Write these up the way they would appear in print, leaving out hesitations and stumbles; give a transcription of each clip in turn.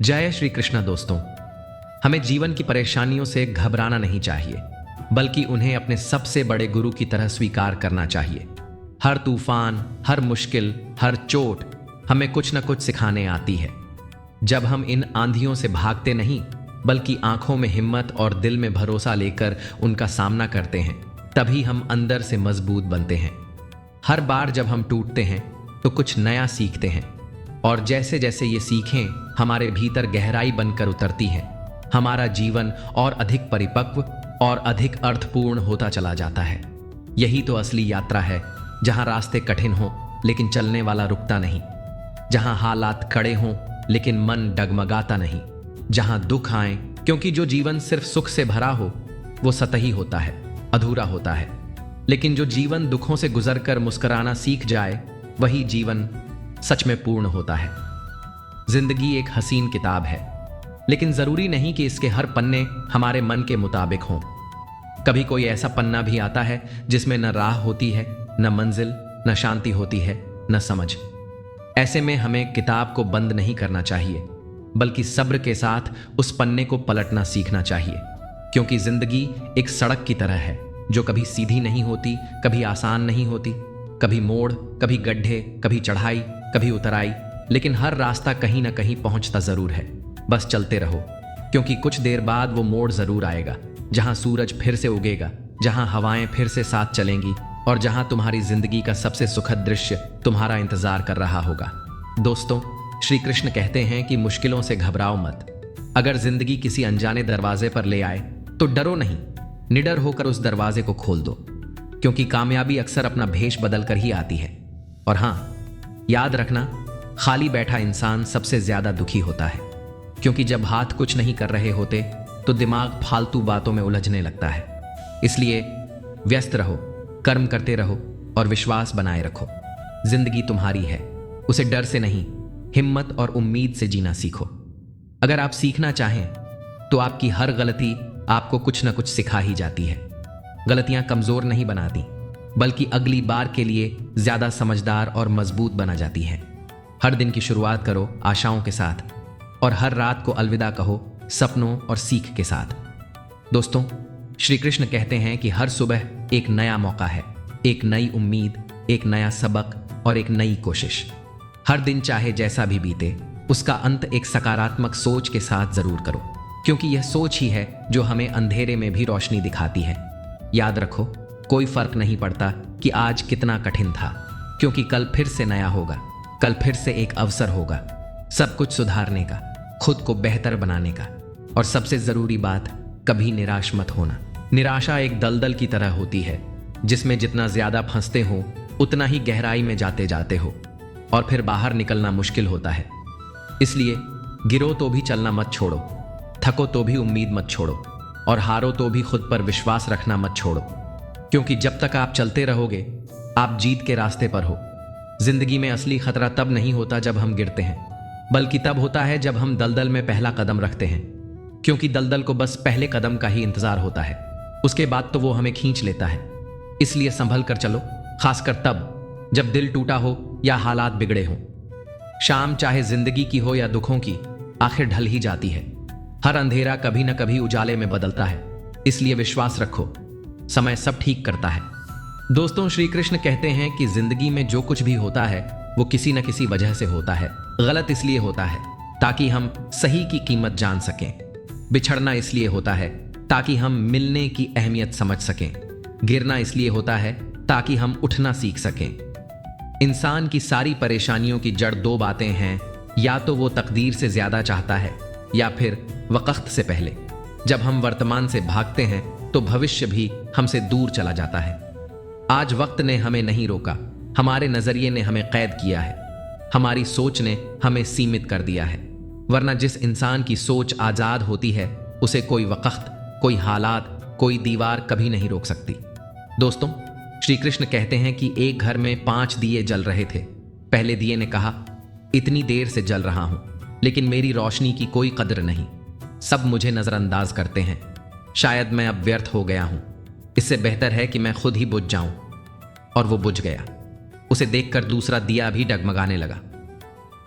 जय श्री कृष्ण दोस्तों। हमें जीवन की परेशानियों से घबराना नहीं चाहिए, बल्कि उन्हें अपने सबसे बड़े गुरु की तरह स्वीकार करना चाहिए। हर तूफान, हर मुश्किल, हर चोट हमें कुछ न कुछ सिखाने आती है। जब हम इन आंधियों से भागते नहीं, बल्कि आंखों में हिम्मत और दिल में भरोसा लेकर उनका सामना करते हैं, तभी हम अंदर से मजबूत बनते हैं। हर बार जब हम टूटते हैं तो कुछ नया सीखते हैं, और जैसे जैसे ये सीखें हमारे भीतर गहराई बनकर उतरती है, हमारा जीवन और अधिक परिपक्व और अधिक अर्थपूर्ण होता चला जाता है। यही तो असली यात्रा है, जहां रास्ते कठिन हों लेकिन चलने वाला रुकता नहीं, जहां हालात कड़े हों लेकिन मन डगमगाता नहीं, जहां दुख आए, क्योंकि जो जीवन सिर्फ सुख से भरा हो वो सतही होता है, अधूरा होता है। लेकिन जो जीवन दुखों से गुजरकर मुस्कुराना सीख जाए, वही जीवन सच में पूर्ण होता है। जिंदगी एक हसीन किताब है, लेकिन जरूरी नहीं कि इसके हर पन्ने हमारे मन के मुताबिक हों। कभी कोई ऐसा पन्ना भी आता है जिसमें न राह होती है, न मंजिल, न शांति होती है, न समझ। ऐसे में हमें किताब को बंद नहीं करना चाहिए, बल्कि सब्र के साथ उस पन्ने को पलटना सीखना चाहिए। क्योंकि जिंदगी एक सड़क की तरह है, जो कभी सीधी नहीं होती, कभी आसान नहीं होती, कभी मोड़, कभी गड्ढे, कभी चढ़ाई, कभी उतराई, लेकिन हर रास्ता कहीं ना कहीं पहुंचता जरूर है। बस चलते रहो, क्योंकि कुछ देर बाद वो मोड़ जरूर आएगा, जहां सूरज फिर से उगेगा, जहां हवाएं फिर से साथ चलेंगी, और जहां तुम्हारी जिंदगी का सबसे सुखद दृश्य तुम्हारा इंतजार कर रहा होगा। दोस्तों, श्री कृष्ण कहते हैं कि मुश्किलों से घबराओ मत। अगर जिंदगी किसी अनजाने दरवाजे पर ले आए तो डरो नहीं, निडर होकर उस दरवाजे को खोल दो, क्योंकि कामयाबी अक्सर अपना भेष बदल कर ही आती है। और हाँ, याद रखना, खाली बैठा इंसान सबसे ज्यादा दुखी होता है, क्योंकि जब हाथ कुछ नहीं कर रहे होते तो दिमाग फालतू बातों में उलझने लगता है। इसलिए व्यस्त रहो, कर्म करते रहो और विश्वास बनाए रखो। जिंदगी तुम्हारी है, उसे डर से नहीं, हिम्मत और उम्मीद से जीना सीखो। अगर आप सीखना चाहें तो आपकी हर गलती आपको कुछ न कुछ सिखा ही जाती है। गलतियां कमजोर नहीं बनाती, बल्कि अगली बार के लिए ज्यादा समझदार और मजबूत बना जाती है। हर दिन की शुरुआत करो आशाओं के साथ, और हर रात को अलविदा कहो सपनों और सीख के साथ। दोस्तों, श्री कृष्ण कहते हैं कि हर सुबह एक नया मौका है, एक नई उम्मीद, एक नया सबक और एक नई कोशिश। हर दिन चाहे जैसा भी बीते, उसका अंत एक सकारात्मक सोच के साथ जरूर करो, क्योंकि यह सोच ही है जो हमें अंधेरे में भी रोशनी दिखाती है। याद रखो, कोई फर्क नहीं पड़ता कि आज कितना कठिन था, क्योंकि कल फिर से नया होगा, कल फिर से एक अवसर होगा सब कुछ सुधारने का, खुद को बेहतर बनाने का। और सबसे जरूरी बात, कभी निराश मत होना। निराशा एक दलदल की तरह होती है, जिसमें जितना ज्यादा फंसते हो उतना ही गहराई में जाते जाते हो, और फिर बाहर निकलना मुश्किल होता है। इसलिए गिरो तो भी चलना मत छोड़ो, थको तो भी उम्मीद मत छोड़ो, और हारो तो भी खुद पर विश्वास रखना मत छोड़ो। क्योंकि जब तक आप चलते रहोगे, आप जीत के रास्ते पर हो। जिंदगी में असली खतरा तब नहीं होता जब हम गिरते हैं, बल्कि तब होता है जब हम दलदल में पहला कदम रखते हैं। क्योंकि दलदल को बस पहले कदम का ही इंतजार होता है, उसके बाद तो वो हमें खींच लेता है। इसलिए संभल कर चलो, खासकर तब जब दिल टूटा हो या हालात बिगड़े हों। शाम चाहे जिंदगी की हो या दुखों की, आखिर ढल ही जाती है। हर अंधेरा कभी न कभी उजाले में बदलता है, इसलिए विश्वास रखो, समय सब ठीक करता है। दोस्तों, श्री कृष्ण कहते हैं कि जिंदगी में जो कुछ भी होता है वो किसी न किसी वजह से होता है। गलत इसलिए होता है ताकि हम सही की कीमत जान सकें। बिछड़ना इसलिए होता है ताकि हम मिलने की अहमियत समझ सकें। गिरना इसलिए होता है ताकि हम उठना सीख सकें। इंसान की सारी परेशानियों की जड़ दो बातें हैं, या तो वो तकदीर से ज्यादा चाहता है, या फिर वक्त से पहले। जब हम वर्तमान से भागते हैं तो भविष्य भी हमसे दूर चला जाता है। आज वक्त ने हमें नहीं रोका, हमारे नजरिए ने हमें कैद किया है, हमारी सोच ने हमें सीमित कर दिया है। वरना जिस इंसान की सोच आजाद होती है, उसे कोई वक्त, कोई हालात, कोई दीवार कभी नहीं रोक सकती। दोस्तों, श्री कृष्ण कहते हैं कि एक घर में 5 दिए जल रहे थे। पहले दिए ने कहा, इतनी देर से जल रहा हूं, लेकिन मेरी रोशनी की कोई कदर नहीं, सब मुझे नजरअंदाज करते हैं, शायद मैं अब व्यर्थ हो गया हूं, इससे बेहतर है कि मैं खुद ही बुझ जाऊं। और वो बुझ गया। उसे देखकर दूसरा दिया भी डगमगाने लगा।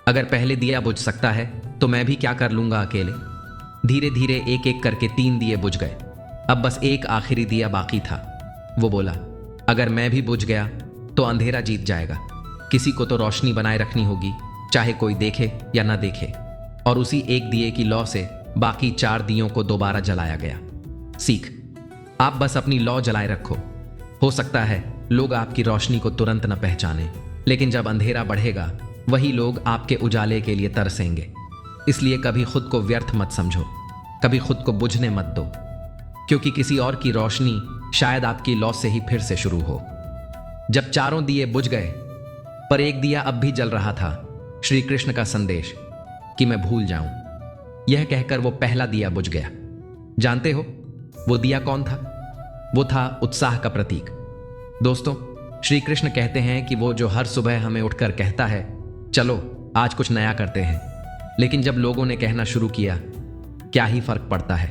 अगर पहले दिया बुझ सकता है तो मैं भी क्या कर लूंगा अकेले। धीरे धीरे एक एक करके 3 दिए बुझ गए। अब बस एक आखिरी दिया बाकी था। वो बोला, अगर मैं भी बुझ गया तो अंधेरा जीत जाएगा। किसी को तो रोशनी बनाए रखनी होगी, चाहे कोई देखे या ना देखे। और उसी एक दिए की लौ से बाकी 4 दियों को दोबारा जलाया गया। सीख, आप बस अपनी लौ जलाए रखो। हो सकता है लोग आपकी रोशनी को तुरंत न पहचाने, लेकिन जब अंधेरा बढ़ेगा वही लोग आपके उजाले के लिए तरसेंगे। इसलिए कभी खुद को व्यर्थ मत समझो, कभी खुद को बुझने मत दो, क्योंकि किसी और की रोशनी शायद आपकी लौ से ही फिर से शुरू हो। जब चारों दिए बुझ गए पर एक दिया अब भी जल रहा था, श्री कृष्ण का संदेश कि मैं भूल जाऊं, यह कहकर वो पहला दिया बुझ गया। जानते हो वो दिया कौन था? वो था उत्साह का प्रतीक। दोस्तों, श्री कृष्ण कहते हैं कि वो जो हर सुबह हमें उठकर कहता है, चलो आज कुछ नया करते हैं। लेकिन जब लोगों ने कहना शुरू किया, क्या ही फर्क पड़ता है,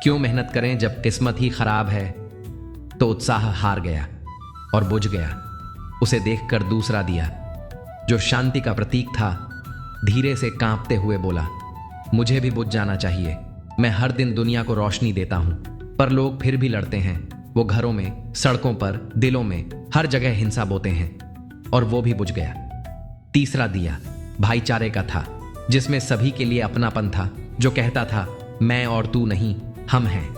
क्यों मेहनत करें जब किस्मत ही खराब है, तो उत्साह हार गया और बुझ गया। उसे देखकर दूसरा दिया, जो शांति का प्रतीक था, धीरे से कांपते हुए बोला, मुझे भी बुझ जाना चाहिए। मैं हर दिन दुनिया को रोशनी देता हूं, पर लोग फिर भी लड़ते हैं। वो घरों में, सड़कों पर, दिलों में, हर जगह हिंसा बोते हैं। और वो भी बुझ गया। तीसरा दिया भाईचारे का था, जिसमें सभी के लिए अपनापन था, जो कहता था, मैं और तू नहीं, हम हैं।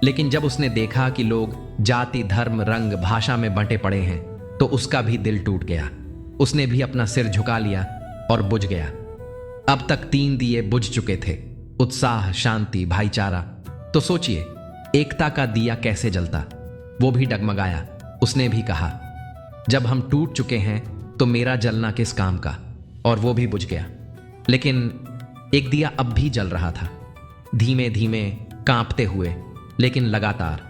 लेकिन जब उसने देखा कि लोग जाति, धर्म, रंग, भाषा में बंटे पड़े हैं, तो उसका भी दिल टूट गया। उसने भी अपना सिर झुका लिया और बुझ गया। अब तक 3 दिए बुझ चुके थे, उत्साह, शांति, भाईचारा। तो सोचिए, एकता का दिया कैसे जलता। वो भी डगमगाया। उसने भी कहा, जब हम टूट चुके हैं तो मेरा जलना किस काम का। और वो भी बुझ गया। लेकिन एक दिया अब भी जल रहा था, धीमे धीमे, कांपते हुए, लेकिन लगातार।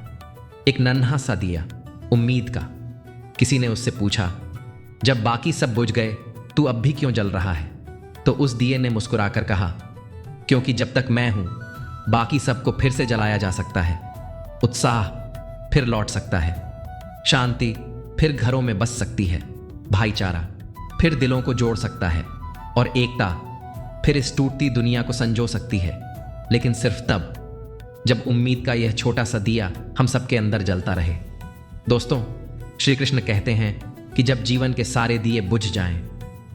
एक नन्हा सा दिया, उम्मीद का। किसी ने उससे पूछा, जब बाकी सब बुझ गए तू अब भी क्यों जल रहा है? तो उस दिए ने मुस्कुराकर कहा, क्योंकि जब तक मैं हूं, बाकी सबको फिर से जलाया जा सकता है। उत्साह फिर लौट सकता है, शांति फिर घरों में बस सकती है, भाईचारा फिर दिलों को जोड़ सकता है, और एकता फिर इस टूटती दुनिया को संजो सकती है। लेकिन सिर्फ तब जब उम्मीद का यह छोटा सा दिया हम सबके अंदर जलता रहे। दोस्तों, श्री कृष्ण कहते हैं कि जब जीवन के सारे दिए बुझ जाएं,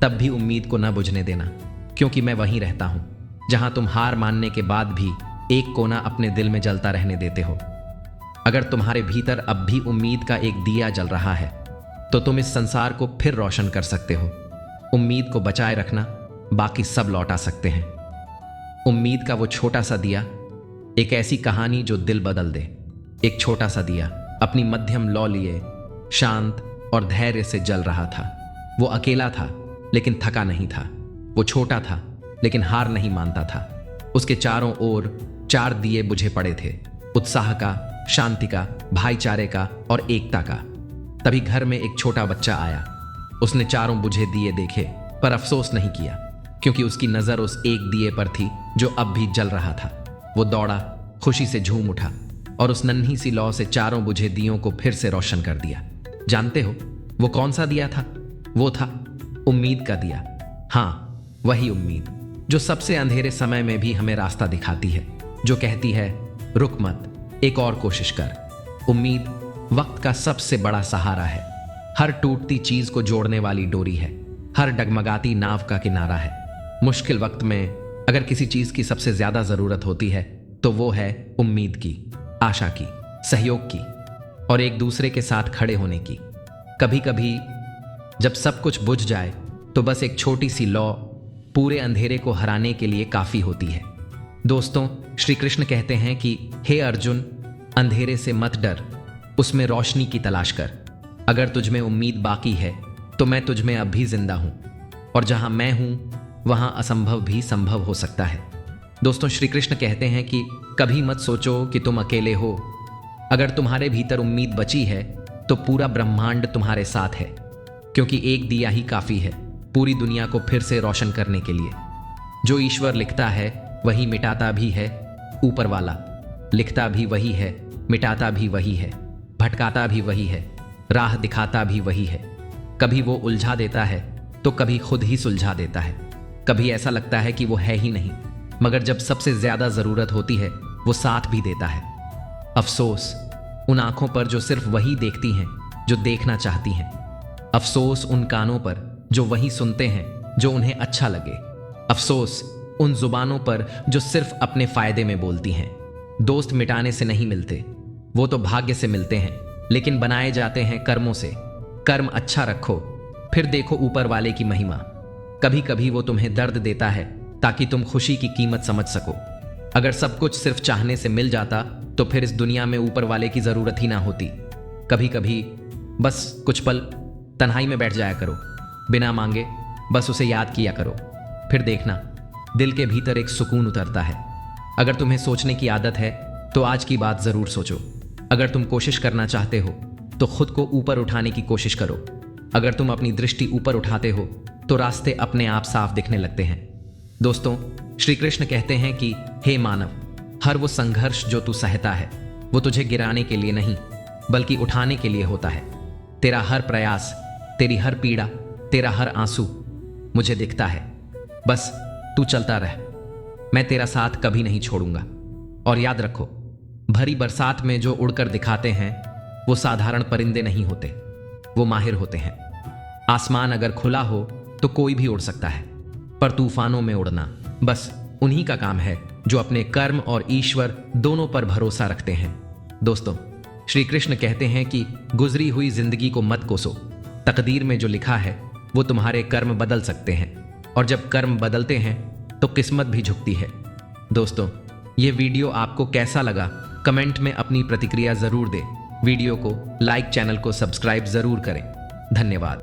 तब भी उम्मीद को न बुझने देना, क्योंकि मैं वहीं रहता हूं, जहां तुम हार मानने के बाद भी एक कोना अपने दिल में जलता रहने देते हो। अगर तुम्हारे भीतर अब भी उम्मीद का एक दिया जल रहा है, तो तुम इस संसार को फिर रोशन कर सकते हो। उम्मीद को बचाए रखना, बाकी सब लौटा सकते हैं। उम्मीद का वो छोटा सा दिया, एक ऐसी कहानी जो दिल बदल दे। एक छोटा सा दिया अपनी मध्यम लौ लिए शांत और धैर्य से जल रहा था। वो अकेला था, लेकिन थका नहीं था। वो छोटा था, लेकिन हार नहीं मानता था। उसके चारों ओर 4 दिए बुझे पड़े थे, उत्साह का, शांति का, भाईचारे का और एकता का। तभी घर में एक छोटा बच्चा आया। उसने चारों बुझे दिए देखे, पर अफसोस नहीं किया, क्योंकि उसकी नजर उस एक दिए पर थी जो अब भी जल रहा था। वो दौड़ा, खुशी से झूम उठा और उस नन्ही सी लौ से चारों बुझे दियों को फिर से रोशन कर दिया। जानते हो वो कौन सा दिया था? वो था उम्मीद का दिया। हाँ, वही उम्मीद जो सबसे अंधेरे समय में भी हमें रास्ता दिखाती है, जो कहती है, रुक मत, एक और कोशिश कर। उम्मीद वक्त का सबसे बड़ा सहारा है, हर टूटती चीज को जोड़ने वाली डोरी है, हर डगमगाती नाव का किनारा है। मुश्किल वक्त में अगर किसी चीज की सबसे ज्यादा जरूरत होती है, तो वो है उम्मीद की, आशा की, सहयोग की और एक दूसरे के साथ खड़े होने की। कभी कभी जब सब कुछ बुझ जाए, तो बस एक छोटी सी लौ पूरे अंधेरे को हराने के लिए काफी होती है। दोस्तों, श्री कृष्ण कहते हैं कि हे अर्जुन, अंधेरे से मत डर, उसमें रोशनी की तलाश कर। अगर तुझ में उम्मीद बाकी है, तो मैं तुझ में अब भी जिंदा हूं, और जहां मैं हूं वहां असंभव भी संभव हो सकता है। दोस्तों, श्री कृष्ण कहते हैं कि कभी मत सोचो कि तुम अकेले हो। अगर तुम्हारे भीतर उम्मीद बची है, तो पूरा ब्रह्मांड तुम्हारे साथ है, क्योंकि एक दिया ही काफी है पूरी दुनिया को फिर से रोशन करने के लिए। जो ईश्वर लिखता है वही मिटाता भी है, ऊपर वाला लिखता भी वही है, मिटाता भी वही है, भटकाता भी वही है, राह दिखाता भी वही है। कभी वो उलझा देता है, तो कभी खुद ही सुलझा देता है। कभी ऐसा लगता है कि वो है ही नहीं, मगर जब सबसे ज्यादा जरूरत होती है वो साथ भी देता है। अफसोस उन आंखों पर जो सिर्फ वही देखती हैं जो देखना चाहती हैं। अफसोस उन कानों पर जो वही सुनते हैं जो उन्हें अच्छा लगे। अफसोस उन जुबानों पर जो सिर्फ अपने फायदे में बोलती हैं। दोस्त मिटाने से नहीं मिलते, वो तो भाग्य से मिलते हैं, लेकिन बनाए जाते हैं कर्मों से। कर्म अच्छा रखो, फिर देखो ऊपर वाले की महिमा। कभी कभी वो तुम्हें दर्द देता है ताकि तुम खुशी की कीमत समझ सको। अगर सब कुछ सिर्फ चाहने से मिल जाता तो फिर इस दुनिया में ऊपर वाले की जरूरत ही ना होती। कभी कभी बस कुछ पल तन्हाई में बैठ जाया करो, बिना मांगे बस उसे याद किया करो, फिर देखना दिल के भीतर एक सुकून उतरता है। अगर तुम्हें सोचने की आदत है तो आज की बात जरूर सोचो। अगर तुम कोशिश करना चाहते हो तो खुद को ऊपर उठाने की कोशिश करो। अगर तुम अपनी दृष्टि ऊपर उठाते हो तो रास्ते अपने आप साफ दिखने लगते हैं। दोस्तों, श्री कृष्ण कहते हैं कि हे मानव, हर वो संघर्ष जो तू सहता है वो तुझे गिराने के लिए नहीं बल्कि उठाने के लिए होता है। तेरा हर प्रयास, तेरी हर पीड़ा, तेरा हर आंसू मुझे दिखता है। बस तू चलता रह, मैं तेरा साथ कभी नहीं छोड़ूंगा। और याद रखो, भरी बरसात में जो उड़कर दिखाते हैं वो साधारण परिंदे नहीं होते, वो माहिर होते हैं। आसमान अगर खुला हो तो कोई भी उड़ सकता है, पर तूफानों में उड़ना बस उन्हीं का काम है जो अपने कर्म और ईश्वर दोनों पर भरोसा रखते हैं। दोस्तों, श्री कृष्ण कहते हैं कि गुजरी हुई जिंदगी को मत कोसो। तकदीर में जो लिखा है वो तुम्हारे कर्म बदल सकते हैं, और जब कर्म बदलते हैं तो किस्मत भी झुकती है। दोस्तों, ये वीडियो आपको कैसा लगा कमेंट में अपनी प्रतिक्रिया जरूर दें। वीडियो को लाइक, चैनल को सब्सक्राइब जरूर करें। धन्यवाद।